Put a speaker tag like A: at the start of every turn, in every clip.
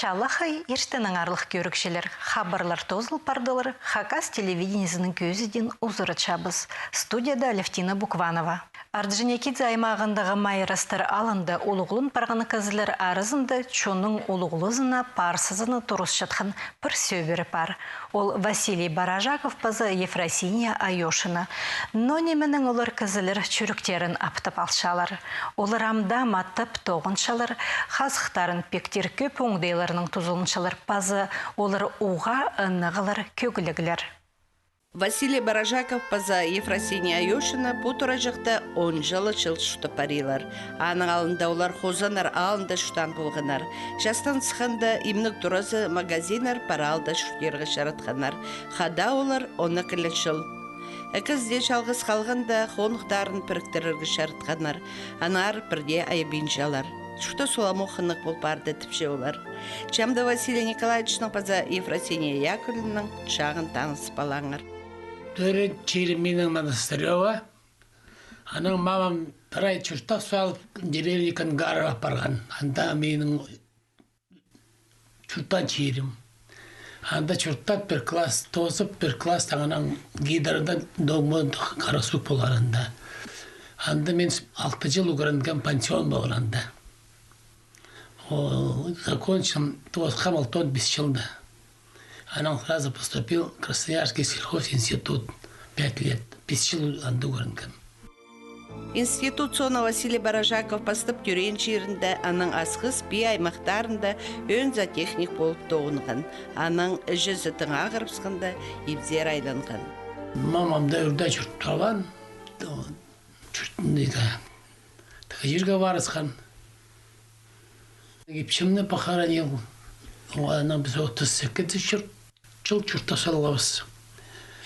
A: Чалахай ерштенің арлық көрікшелер, хабарлар тозыл пардылар, Хакас телевидениесінің көзіден ұзыры чабыз. Студияда Алевтина Букванова. Арджинекидзе аймағындағы майрастар алынды олуғылын парғаны кізілер арызынды чоның олуғылызына парсызыны тұрыс жатқан бір сөбері пар. Ол Василий Баражаков пазы Ефросиния Айошына. Но неменің олар кізілер чүріктерін аптып алшалар. Олар амда маттып тоғыншалар, қазықтарын пектер көп оңдайларының тұзылыншалар пазы, олар уға ынығылар көгілігілер.
B: Василий Баражаков паза Ефросиния Айошына бұтыра жақта 10 жылы шылшықты парилар. Аның алында олар хозанар алында шүтан болғанар. Жастан сықында имнік тұрасы магазинар пара алда шүттергі шаратқанар. Хада олар оны кілі жыл. Әкізде жалғыз қалғанда қонықтарын піріктіріргі шаратқанар. Анар бірде айбин жалар. Шүті соламу қынық бол барды тіпше олар. Чамда Василий Николаевичның паза Ефросиния Яковлевның шағын таныс балаңыр.
C: Дөрі череменің монастырева. Аның мамам бір ай чұртақ суалып деревне Кангарова барған. Анда менің чұртан черем. Анда чұртақ бір класс тозып, бір класс таңынан гидардан доғмын қарасук болғанында. Анда мен 6 жыл ұғырынған пансион болғанында. Закончил Хамалтон 5 жылда. Она сразу поступил в Красноярский сельхозинститут 5 лет. 5 жыл анда ұғырынған.
B: Институт соны Василий Баражаков постып түрен жерінде, аның асқыз бей аймақтарында өн зоотехник болып тоғынған. Аның жүзітің ағырыпсқында ебзер айланған.
C: Мамам да үрді жүріп тұрған. Жерге барысқан. Епшімні похоронил. Она біз 38 жыл жүртта салғабыз.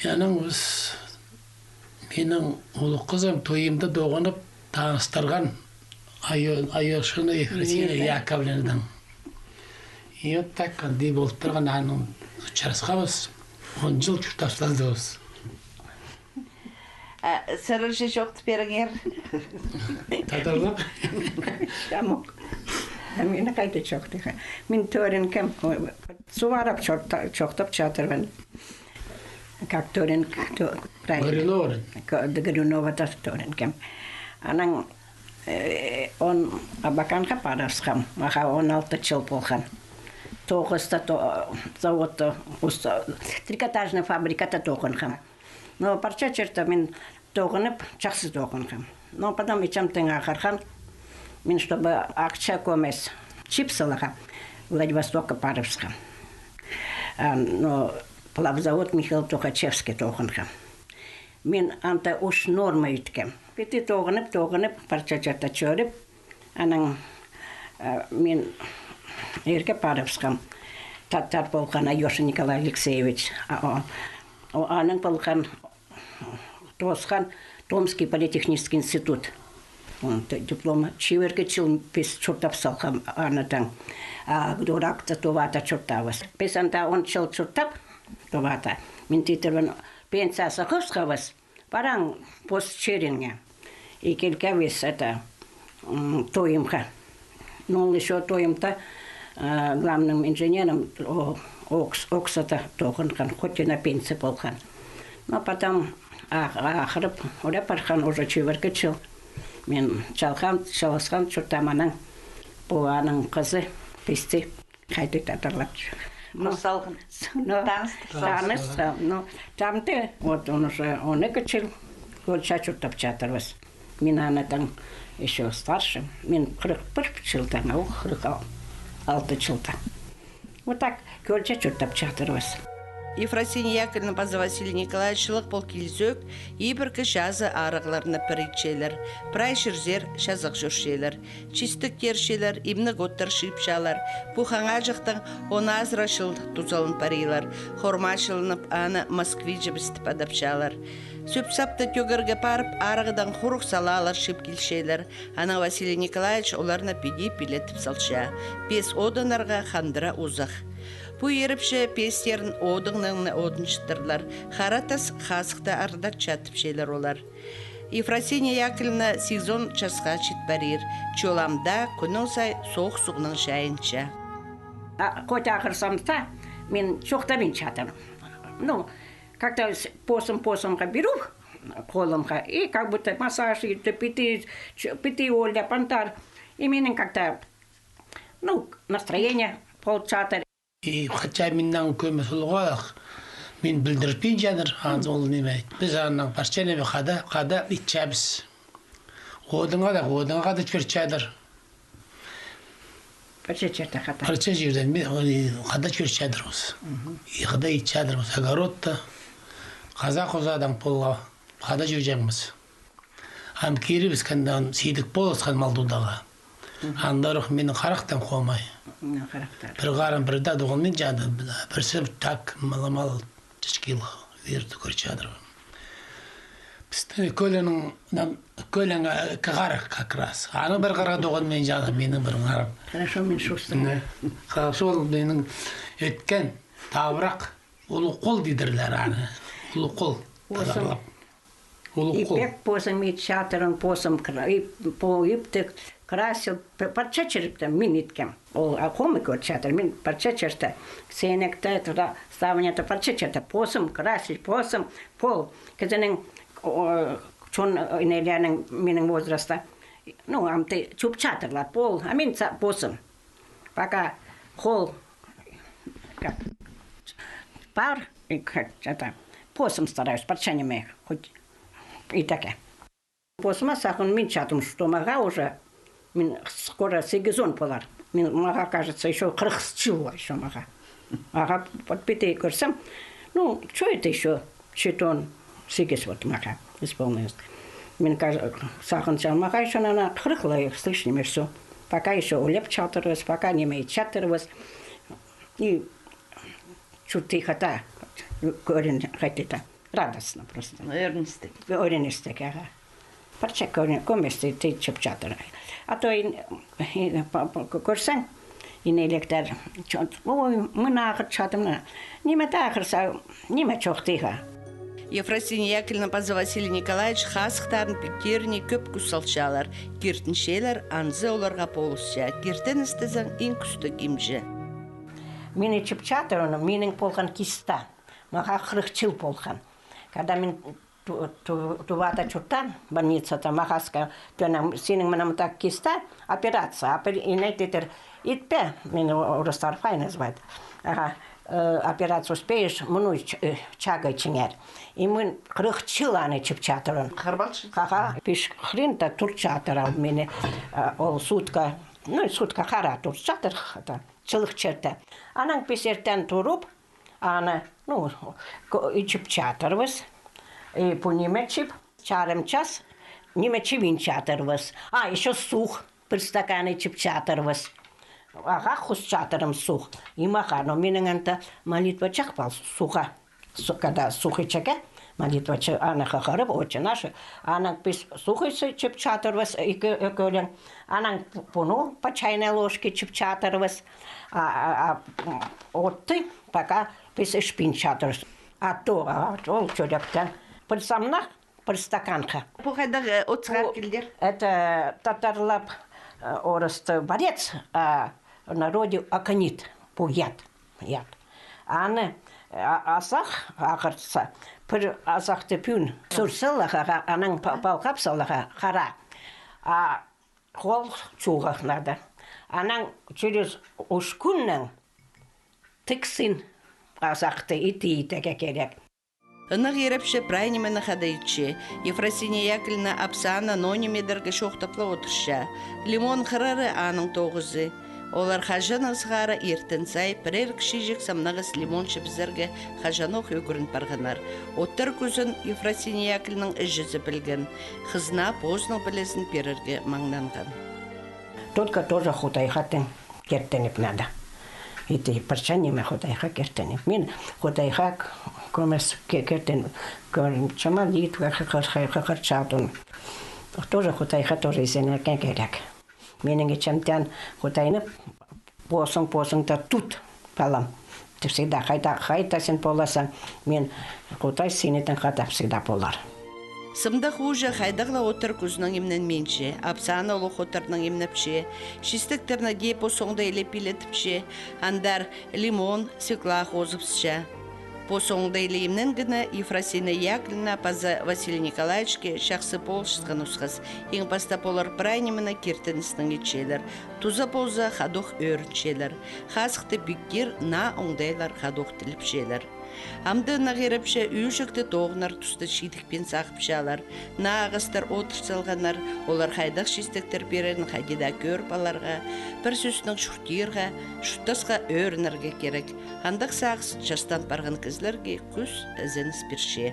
C: Яның біз менің ұлы қызым тойымда доғынып таныстырған Айошына Ефросиния Яковлевнаның. И вот так, қандай болып тұрған аның ұчарысқабыз. 10 жыл жүртта салғабыз.
B: Сырыршы жоқты беріңер?
C: Тадарлық?
D: Шамық. Мені қайда жоқты. Мен төрін кем суарап жоқтап жатырмын. Как төрін
C: Горюновын.
D: Горюновада төрін кем. Аның он абаканға парасқам. Маға 16 жыл болған. 9-та заводта, трикотажный фабриката тоғынғам. Но парча черта мен тоғынып, жақсы тоғынғам. Но потом ичамтың ақырған, мен чтобы акча көмес чипсалаға Владивостокқа парывсқам. Но плавзавод Михаил Тухачевский тоғынғам. Мен анта уш норма үткем. Беті тоғынып, парча черта чөріп, аның мен ерге парывсқам. Таттар болған Айоша Николай Алексеевич. Аның болған тосқан Томский политехнический институт. Диплома чиверге чил пес чуртап салқам арнадан. Дуракта товата чуртавас. Пес анда он чил чуртап товата. Мен титервен пенсиясы қысқавас. Параң пост черенге. И келкавес это тойымға. Но еще тойымта главным инженером Оксата тоғынған, хоть и на пенсии болған. Но потом ақырып, оля пархан уже чеверге чыл. Мен шаласқан чұртаманың бұғаның қызы песте қайды татырлап жүр.
B: Мұсалғын?
D: Таныс. Тамды, вот он уже 12 жыл көлша чұртап жатырбыз. Мен анатың еще старше. Мен 41 жылдан, ол 46 жылдан. Вот так көлче чуртап жатырбыз.
B: Ефросиния Яковлевна паза Василий Николаевич жылық бол келзөк, ебіркі жазы арығыларына пірікчелер, прай жүрзер жазық жүршелер, чистік тершелер, имнік оттар шипшалар, бұхаңа жықтың оны азырашыл тұзалын парилар, хормашылынып аны Москвиджі бістіп адапшалар. Сөпсапты төгірге парып, арығыдан құруқ салалар шып келшелер. Ана Василий Николаевич оларына педе пилетіп салша. Пес одынарға қандыра ұзақ. Бұ еріпші пестерін одыңныңны одыншыттырлар. Харатас қасықты ардат чатып шелер олар. Ефросиния Яковлевна сезон часқа чит барир. Чоламда күнің сай соқ суғның шайынша.
D: хоть ахырсамса, мен шоқтабин чатырым. Ну, как-то посом-посомға беру қолымға, и как будто массаж, пяти оля, пантар. И менің как-то, ну, настроение получатыр.
C: И хотя менен көмес улгак, мен билдирпейн жадыр, ол неме. Біз анан парчанеме қада итчабыз. Одыңа да чөрчадыр.
D: Парча черта хата.
C: Парча жерден қада чөрчадыр осы. Қада итчадыр осы. Огородта қазақ озадан полға қада жүржеміз. Ам кирибіз кандан сейдік болысқан малдудаға. Андарық менің қарақтан қомай. Бір қарым бірді доғылмен жады. Бірсі так мал чешкил верді көрчадыр. Біздің көлің қарық как раз. Аны бір қарға доғылмен жады менің бір қарым.
D: Хорошо, мен шустым.
C: Сол менің өткен табырақ ұлы қол дедірлер аны. Ұлы қол.
D: И пек посом и чатырын посом поиптик красил парча черепте миниткем. А комы кот чатыр мин парча черта. Сенекте туда ставнята парча черта посом красить посом пол. Кезенен чон инелянен минен возраста. Ну амте чуп чатырлар пол, а мин посом. Пока хол как пар и как это посом стараюсь парча не мех хоть. И таке. Посма сахун мин чатым, что мага уже, мин скоро сегизон полар. Мин мага, кажется, еще 40 чего еще мага. Ага, под пятой курсом. Ну, что это еще? Читон сегиз вот мага исполнилось. Мин сахун чал мага еще на 40 лаек, слышь, не все. Пока еще улеп чатырвас, пока не имеет чатырвас. И чуть тихо-то, говорим, хотите. Радостно просто. Оренистик, ага. Парча комести ти чепчатера. А то и курсан и не лектор. Ой, мы нахер чатом. Ниме тахерса, ниме чохтиха.
B: Ефросиния Яковлевна пазы Василий Николаевич хасықтарын пектеріне көп күсалшалар. Кертіншелер анзы оларға полысша. Кертен істезен ең күстік имжі.
D: Мені чепчатерыны, менің полған киста. Маға 40 жыл полған. Когда мен тувата чуртан, больницата, махаска, сенің мінім так киста, операция, и найтетер итпе, мен орыстар фай называют. Операцию успеешь, мұны чагай чинер. И мы 40 жыл аны чепчатырын.
B: Харбалшы?
D: Ха-ха, пиш хрин-то турчатыр ал мені, ол сутка, ну сутка хара турчатыр, чылық черта. Анан песертен туруп, ана, ну, и чепчатырвыз, и по немечип, чарым час, немечивин чатырвыз. А, еще сух, при стакане чепчатырвыз. Ага, хус чатырым сух. И маха, но менің анта молитва чакпал суха. Когда сухой чаке, молитва чак, ана хахарып, очи наши, ана пис сухой чепчатырвыз, и көлен, ана пуну по чайной ложке чепчатырвыз, отты, пока пис шпинчатырвыз. А то, ол чөлектен, бір самнақ, бір стаканға.
B: Бұқайдағы отсығар келдер?
D: Это татарлап орысты борец, а в народе аконит, по яд. Аны асақ ақыртса, бір асақты пүн сұрсылыға, аның палқапсылыға қара. А қол чуғақ нады. Аның через үш күннің тіксін асақты ити-итеге керек.
B: Ынық ерепші прайнемены қадайытшы. Ефросиния Яковлевна апсана нонимедерге шоқтықлы отырша. Лимон қырары аның тоғызы. Олар қажан ызғары ертін сай, бірер кішежек самнағыз лимон шыбызырге қажанық өгірін барғанар. Оттар көзін Ефросиния Яковлевнаның үжізі білген. Қызна позның білесін перерге маңнанған.
D: Только тоже худайхатын кертеніп надо. Это парчаниме худайха кертеніп. Мен худайха комес кертен, чама литва хахарчатун. Тоже худайха тоже изенеркен керек. Менің ечемтен худайны посың-та тут палам. Ты всегда қайта сен боласың, мен худай сенетін қата всегда болар.
B: Сымда хуже хайдағла отыр күзінің емнен менше, апсаны олық отырның емнепше, шистіктерні гейпо соңда елепилетіпше, андар лимон, свекла хозыпсше. По соңда елемнен гіні Ефросина Яковлевна паза Василий Николаевичке шақсы полшысқан ұсқыз. Ең баста полар прайнеміні кертінісінің етшелер. Туза полза хадуқ өріншелер. Хасықты біккер на оңдайлар хадуқ тіліпшелер. Амды нағирапша үйшікті тоғынар тұсты шидікпен сақыпшалар. На ағыстар отырсалғанар, олар хайдақ шистіктер берерін қайдеда көр баларға, бір сөсінің шүртерға, шүттасқа өрінерге керек. Андық сағыз жастан барған кізлерге күз ізініс бірше.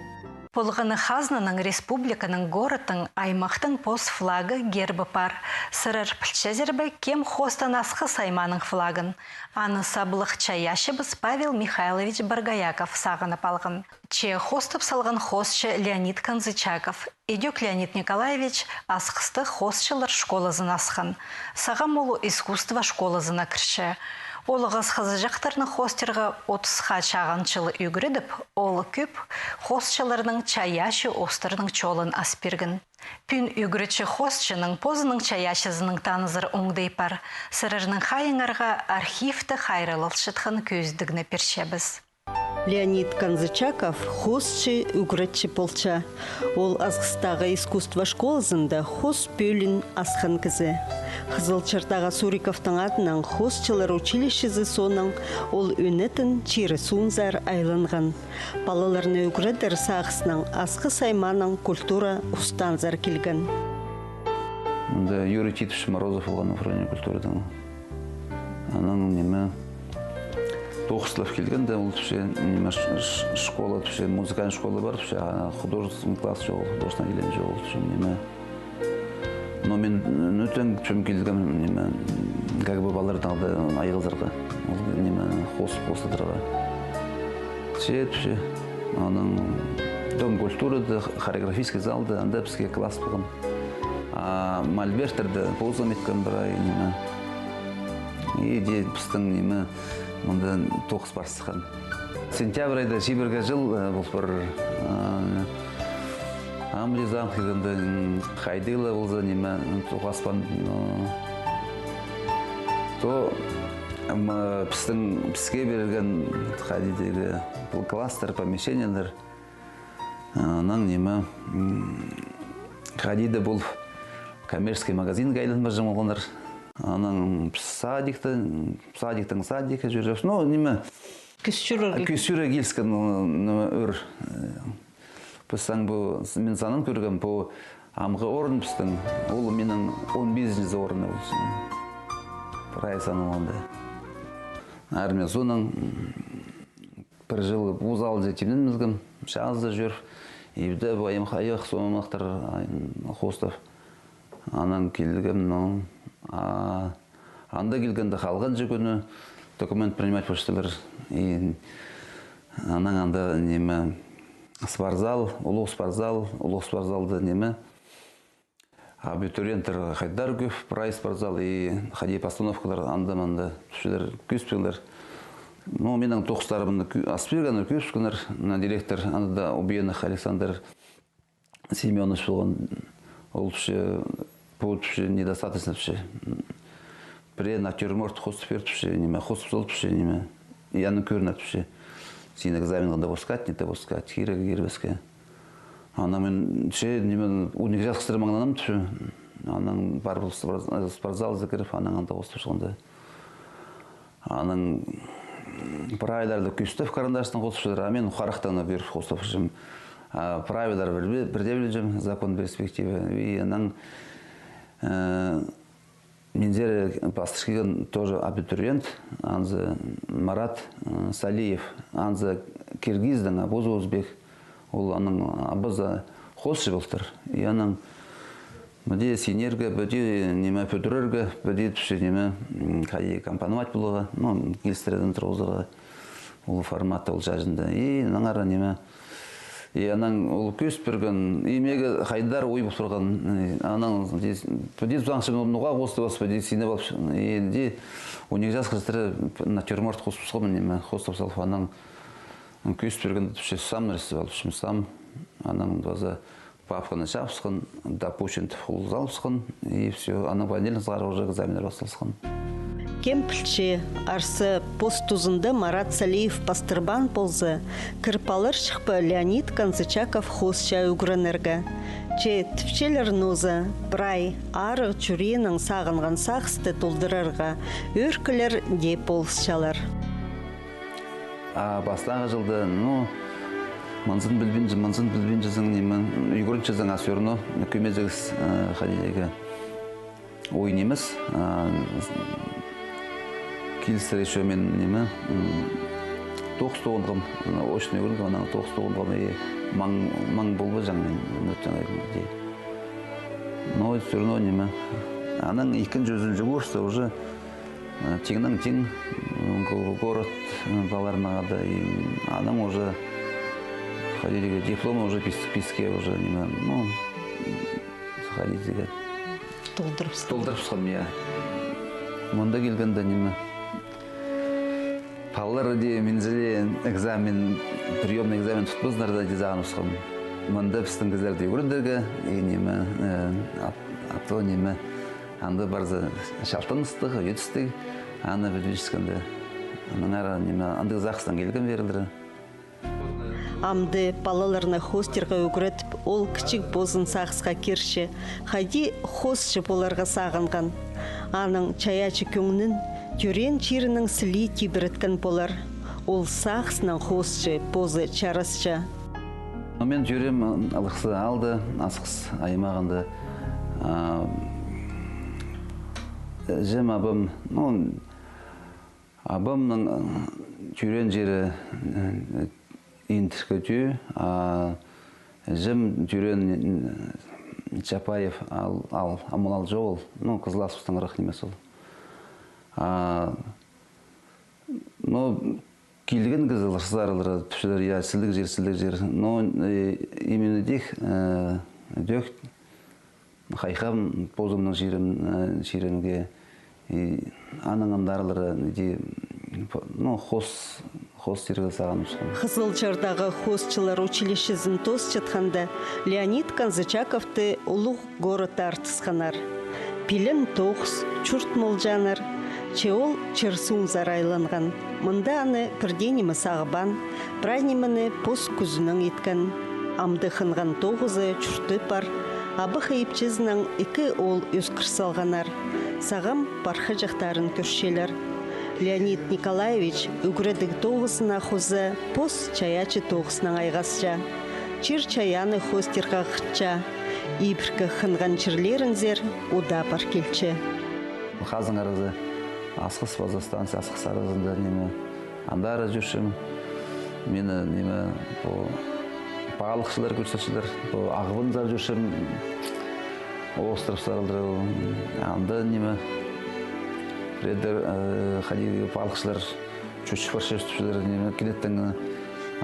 A: Полғаны Хазнаның республиканың городың аймақтың пос флагы гербі пар. Сырыр пілчезербі кем хостан асқы сайманың флагын. Аны сабылық чаяшыбыз Павел Михайлович Баргаяков сағынып алғын. Че хостып салған хостчы Леонид Канзычаков. Идек Леонид Николаевич асқысты хостчылар школызын асқын. Сағам олу искусство школызына кірші. Олығыз қызы жақтарының хостерға 30-ға чағанчылы үйгірідіп, олы көп хостчыларының чаяшы остырының чолын аспергін. Пүн үйгірічі хостчының позының чаяшызының танызыр оңдай пар, сырырының хайыңарға архивті хайрылыл шытқын көздігіні першебіз.
E: Леонид Канзычаков хостчы үгретчі полча. Ол азғыстағы искусство школызында хост пөлін асқан кізі. Қызылчыртаға Суриковтың атынан хостчылар училищезі соның ол өнетін чирі сунзар айланған. Балаларны үгредер сағысының асқы сайманың культура устанзар келген.
F: Юрий Титович Морозов болған управление культурадан. Аның неме Тоқыслав келген, ол школа, музыкальный школа бар, художественный класс жоқ, художественный келем жоқ. Но мен өтен келген, как бы балалардың алды айғызарға, хостыдырға. Оның дом культурады, хореографический залды, анда бізге класс болған. Мольберттерді позам еткен бір ай, и де біздің Онда 9 барсыған. Сентябрь айда жиберге жыл бұл бір амлизам келгенде қайдылы болса неме тоқаспан. То бізге берілген қайдедегі бұл кластер, помещениялар. Оның неме қайдеді бұл коммерческий магазин гайлын бар жымылғандар. Аның садиктің садикі жүріп, неме? Күсюра келскен өр. Пістің бұл, мен санын көрген бұл амғы орын пістің, ол менің 15-ні орыны болсын. Прайсаның онда. Әрмен соның бір жылы бұзалы жетемден мүзгім, шағызды жүріп, ебді бұл аяқ соңымақтар қостап. Анан келгем, анда келгенде қалған жүгіні документ принимать почталар. Анан анда неме спортзал, улық спортзалды неме абитуриенттер қайдар көп, прайс спортзал и хади постановкалар анда-манда түшілер көспелер. Менің тоқыстарымды аспергенер көпшкенер, директор анда Убиенов Александр Семенович болған. Ол түші недостаточно түші. При натюрморт хостып беріп түші, хостып сол түші, яны көрінат түші. Сен экзамен қанда босқат, нете босқат, кербеске. Мен түші, уник жасқыстыры маңнанам түші. Анан бар бұл спортзал зікіріп, анан анда хостып шылғанда. Анан правиларды күстіп қарындашының хостып шылыр, мен қарақтағына беріп хостып шылым. Правилар бірде білeceğim, закон перспективы. Анан Мензер пастыршкеген тоже абитуриент, анзы Марат Салиев, анзы киргиздің абозы өзбек, ол аның абоза хосшы болтыр. И аның бұде сенерге, бұде неме пөтірерге, бұде түші неме қайы компоновать болуға, келістіретін тұрғызыға, ол форматта ол жажында. И наңара неме И анан ол көз берген, имеге хайдар ой болып тұрған. Анан подез заңшын орнуға қосты господи сине болып. И уник жас қызтыры натюрморт қосып шығамын неме қосып салып анан көз берген түші сам нәрсе болып. Сам анан база папканы шапсқан, допущен тфул залсқан, и все. Аны понедельник сағар уже экзаменер басталсқан.
E: Кемпілче арсы пост тузында Марат Салиев пастырбан болзы, кірпалыр шықпы Леонид Канзычаков хосча үгірінергі. Че тіпчелер нозы, брай, ары чүренің сағынған сақсты толдырырға, өркілер деп болсчалар.
F: Бастағы жылды, манзын білбін жызың немін, үйгірін жызың асырыны, көмезігіз қадедегі ой неміз. Келістер еще мен немі, 9-9-ғым, очный өрінгі, 9-9-ғым маң болбы жаңмен, өттен но все равно немі. Аның икен жүзін жүгірсі, уже теңнің тең город баларына ғады, аның уже дипломы уже писке уже немі, толдырыпсқан, я. Мұнда келгенде немі. Паллар де мензеле экзамен, приемный экзамен тұтпыздар да дизағын ұсқым. Мұнда пістің кізлерді үйгіріндігі, немі, апты немі, анды барзы шалтын ұстық, өйтістік, аны білбешіскенде. Аның ара немі, анды зақыстан келген берілдірі.
E: Амды балаларына хостерға өгіретіп, ол кічік бозын сақсқа керші, қайди хосшы боларға сағынған. Аның чаячы көңнін, түрен чирінің сілі тибіреткен болар. Ол сақсынан хосшы бозы чарасча.
F: Мен жүрем алықсы алды, асықс аймағынды. Жем абым, абымның түрен жері интіркөті, жем түрен Чапаев ал амалал жол, Кызыласовтың ұрық немес ол. Келген кызылырсызарылары түшілер, я сілдік жер. Но именно дек, дөк, қайқам позымның жиренге, аның амдарылары, хос тергі саған ұшқан.
E: Қызылжардағы хосчылар училищезін тос чатқанда Леонид Канзычаковты ұлық город артысқанар. Пилін тоқс, чүрт молжанар, чеол черсун зарайланған. Мұнда аны пірденімі сағыбан, пранеміні пос күзінің еткен. Амды қынған тоғызы чүрті пар, абы қайыпчызының екі ол өскірсалғанар. Сағым парқы жақтарын көршелер. Леонид Николаевич үгірідік тоғысына хозы пос чаячы тоғысының айғасча. Чир чаяны хостерға қытча, ибіркі қынған чирлерін зер ұда бар келчі.
F: Қазың арызы асқыс база станция, асқыс арызында немі андары жүршім. Мені немі бағалықшылар көрсетшілер, ағывындар жүршім, остров сарылдыры, анда немі Редер ходили палықшылар, чүші фаршештіпшілер, неме келеттің,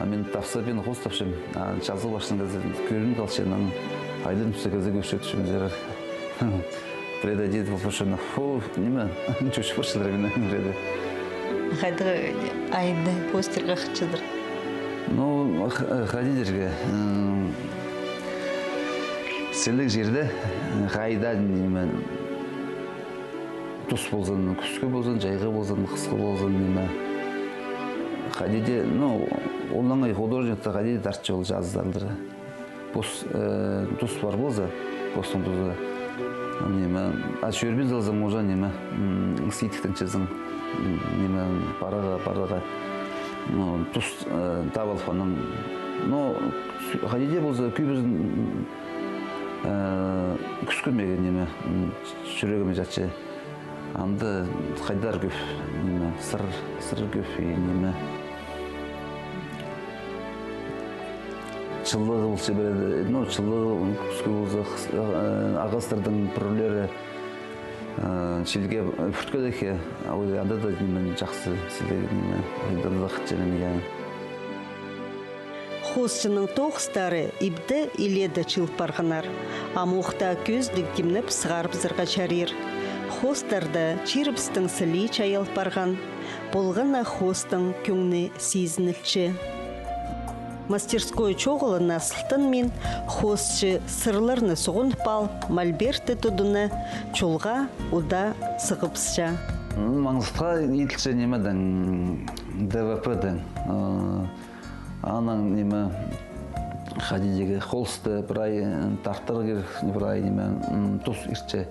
F: мен тапса бен қос тапшым, жазыл башының қазір көрін қалшының, айдың түсі қазір көшетішім зерар. Преда деді бұпышыны, неме, чүші фаршылар мен реде.
E: Қайды айды постерға қытшыдыр?
F: Ходилерге, селік жерді қайда неме, тұс болсын, күскі болсын, жайғы болсын, қысқы болсын, неме. Қадеде, олыңай художникті қадеде тартшы ол жаздардыры. Тұс бар болса, постың тұзы. Неме, шөрбен залзым ұжа неме, сийтіктің чызың, неме, параға. Тұс табалфаның. Қадеде болса, күйбізін күскі меге неме, жүрегіме жатшы. Анда қайдар көп, сыр көп, неме. Чылығы болса береді, чылығы күскі болса, ағастырдың пүрлері шелге пүрткі деке, анда да немен жақсы сілдегі неме, анда да қытчының ең.
E: Хосчының тоғыстары ибді иледі чылып барғанар, амуқта көздік демніп сығарып зырға чарир. Хостарды чиріпстің сілі чайылып барған, болғана хостың көңні сезінілчі. Мастерской чоғылына сылтын мен хосчы сырларны соғын пал, мольберті тұдыны чолға уда сығыпсша.
F: Маңызға етілші немедің ДВП-дің. Аның неме қадидегі холсты бірай тартыр керек, бірай неме тұс ирче.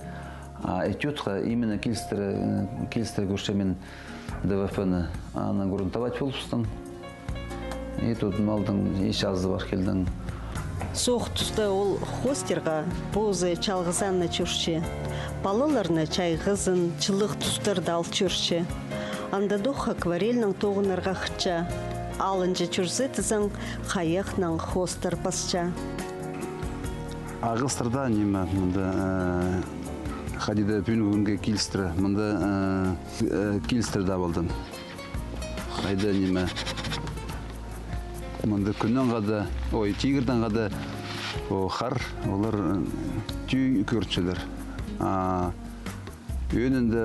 F: Этюдқа именно килстері көрші мен ДВП-ны аны грунтовать болыпстың. И тут малдың еш азы бар келдің.
E: Соқ тұста ол хостерға позы чалғызанны чүрші. Балаларны чайғызын, чылық тұстарды ал чүрші. Андадуқ акварельнің тоғынарға қытча. Алынжы чүрзі тізің қаяқнан хостер пасча.
F: Ағыстырда неме, қадиді бүгінгі килстері, мұнда килстерда болдым. Қайды неме, мұнда күннен қады, тигірден қады, қар, олар түй көртшілер. Өнінде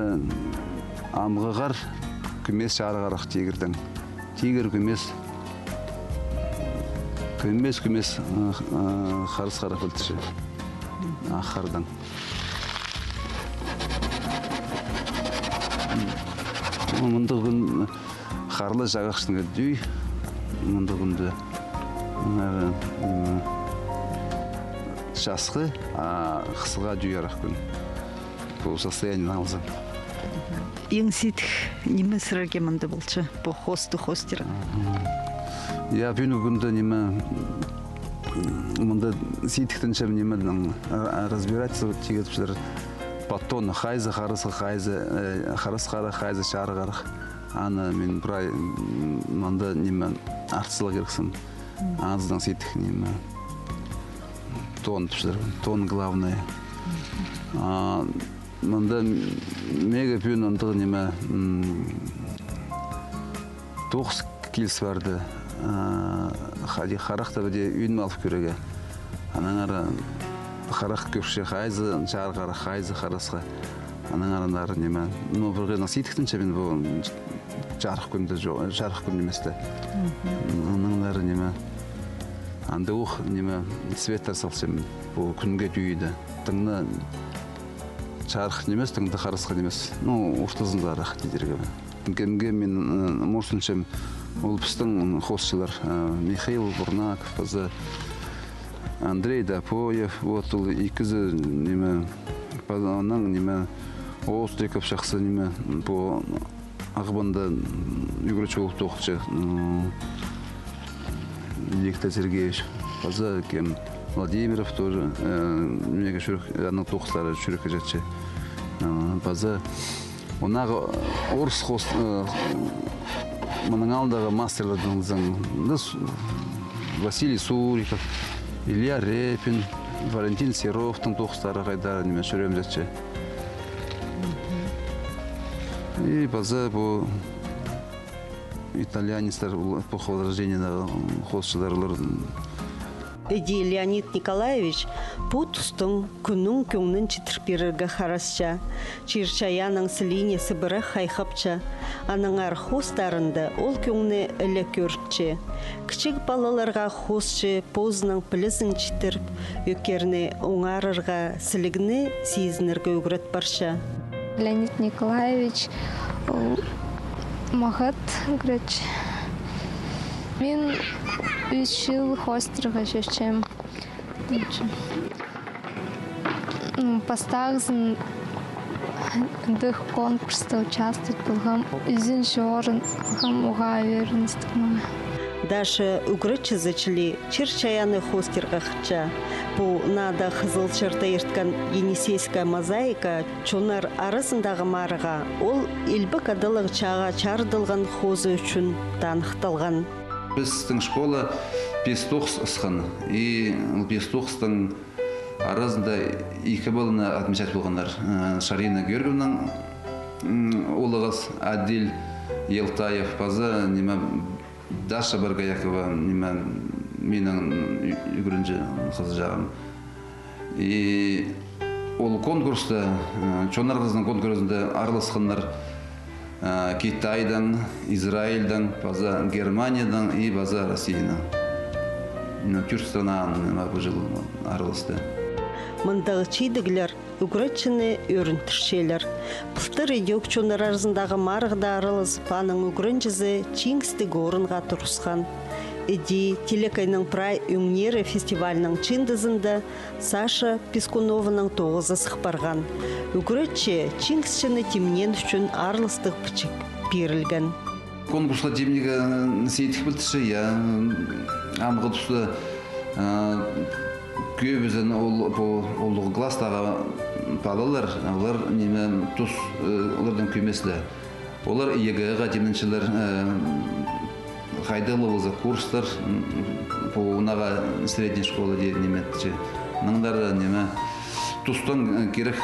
F: амғығар күмес жарығарақ тигірдің. Тигір күмес қарыс-қарақ білтіші. Аққардың. Мұнды күн қарлы жағақшының дүй. Мұнды күнді жасқы, қысыға дүй арақ күн. Бұл состояние алзым.
G: Ең сетік неме сірерге мұнды болчы? Бұл хостер.
F: Я бүгінгі күнді неме мұнды сетіктінші неме разбираться тегетіпшілер батон, қайзы, қарысы, қарыс қара, қайзы, шары қарық. Аны мен бірай мұнды неме артысылы керексім. Аздан сетік неме тон түпшілер, тон главный. Мұнда мега пүйін ұнтығы неме 9 килс барды. Қарақта біде үйін алып көреге. Анаң ара қарақ көпше қайзы, жар қара қайзы қарасқа. Анаң арандары неме. Бір ғена сетіктінші мен бұл жарық күн неместі. Анаңдары неме. Анды ұқ неме светтер салсым бұл күнге дүйді. Тыңны жарық немес, тыңды қарысқа немес. Ұртызындары дедерге. Кемге мен мұрсыншым ол пістің хостшылар Михаил Бурнаков, Андрей Дапоев, ол екізі неме, оның неме, Остеков шақсы неме, бұл ағыбанда үйгіріш болып тоқытшы Виктор Сергеевич. Паза кем Владимиров тоже, мне одна тоқыстары жүрекке жетші. Паза, онағы орыс хост, мұның алдағы мастерлердің Василий Суриков, Илья Репин, Валентин Серовтың тоқыстары қайдары неме жүрем жетші. И паза бұл итальянецтер эпоха возрождения хостшыларлар.
E: Эди Леонид Николаевич бұл тұстың күннің көңнің читіріп берерге қарасша, чирчаяның сілінесі бірі қайқапча, аныңар хостарында ол көңні әлі көртче. Кішік балаларға хостчы позының пілізін читіріп, өкеріне оңарырға сілігіні сезінерге өгірет барша.
H: Леонид Николаевич мағат греч. Мен 3 жыл хостерға жүрчем. Постағызын дық конкурста участвовать болғам. Үзінші орын болғам оға веріністігіме.
E: Даша үгірітші зачили чирчаяны хостергға қытча. Бұл нада қызыл чырта ерткан Енисейская мозаика чонар арасындағы марыға ол елбі кадылық чаға чардылған хозы үшін танықталған.
F: Біздің школа Пестухс ысқан. И Пестухстың арасында 2 балыны отмечать болғандар. Шарина Георгиевнаның олығыз Адил Елтаев, паза неме Даша Баргаякова, неме менің үгірінжі қызы жағым. И ол конкурста, чонар қызының конкурсында араласқандар Китайдан, Израильдан, база Германиядан и база Россиядан. Тюркстанан жыл аралысты.
E: Мындағы чейдігілер үгірітшіні өрінтіршелер. Пылтыр едек чоныр арзындағы марғда арылыз паның үгірін жізі чиңстігі орынға тұрысқан. Эди телекайның прай үңнері фестивалінің чиндызында Саша Пискуновының тоғызы сықпарған. Үгірітші чиңсшіні темнен үшін арылыстық пычық берілген.
F: Конкурсқа темнегі сейтік білтіші, амығы тұсы көбізін олығы класстағы падалар, олар тұс олардан көмесілі. Олар егіға темніншілер қайдылы курстар по унаға средний школа неметші. Ныңдар тұстан керек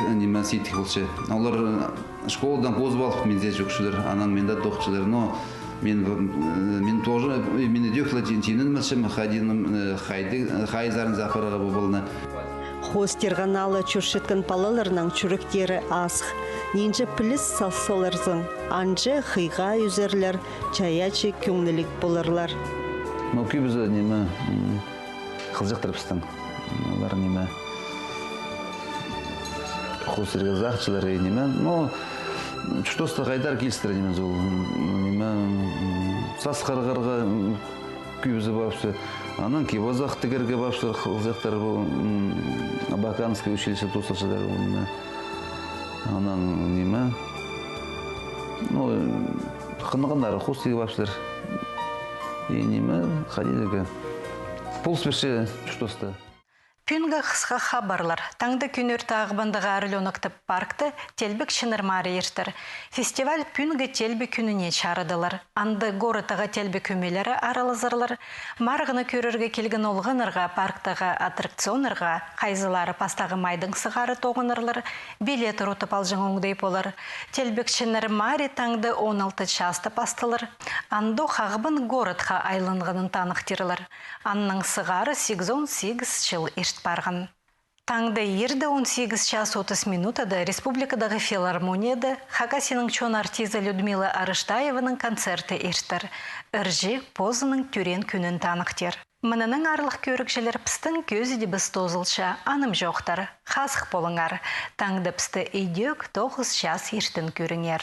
F: сейтік болшы. Олар школадан позы балып менде жүкшілер, анаң менде тоқшылар, но мен тоже мені дөкілі тенін мүлшім қайзарын запараға болына.
E: Хостер ғаналы чүршеткен палаларының чүріктері асық. Ненже піліс салсаларзың, анжы қиға үзерлер, чаячы көңілік болырлар.
F: Көбізі қылжықтырыпстың. Олар хостерге зақчылары Что-то қайдар келістірі зол. Сас қарғарға көбізі бапшы. Анан кебазақ тігерге бапшы қылжақтар бұл Абаканское училище тосылшыдар. Анан қынығандары хостеге бапшылар. Қадилігі. Пулс берші что-то.
A: Пүнгі қысқа хабарлар. Таңды күн өрті ағыбандағы арылонықты паркты телбік шынырмары ертір. Фестиваль пүнгі телбі күніне чарыдылар. Анды горытаға телбі көмелері аралызырлар. Марғыны көрерге келген олғынырға, парктағы аттракционырға, қайзылары пастағы майдың сығары тоғынырлар, билет ротып алжың оңдай болар. Телбік шынырмары таңды 16 часты пастылар. Анды қағыбын горытқа айлынғының танықтырылар. Анның сығары 8-18 жыл барған. Таңды ерді 18 час 30 минутада республикадағы филармонияда Хакасияның чон артизы Людмила Арыштаеваның концерті ештір. Үржі позының түрен күнін танықтер. Мұнының арлық көрікшілер пістің көзі де біз тозылша аным жоқтар. Қасық болыңар. Таңды пісті үйдек 9 час ештін көріңер.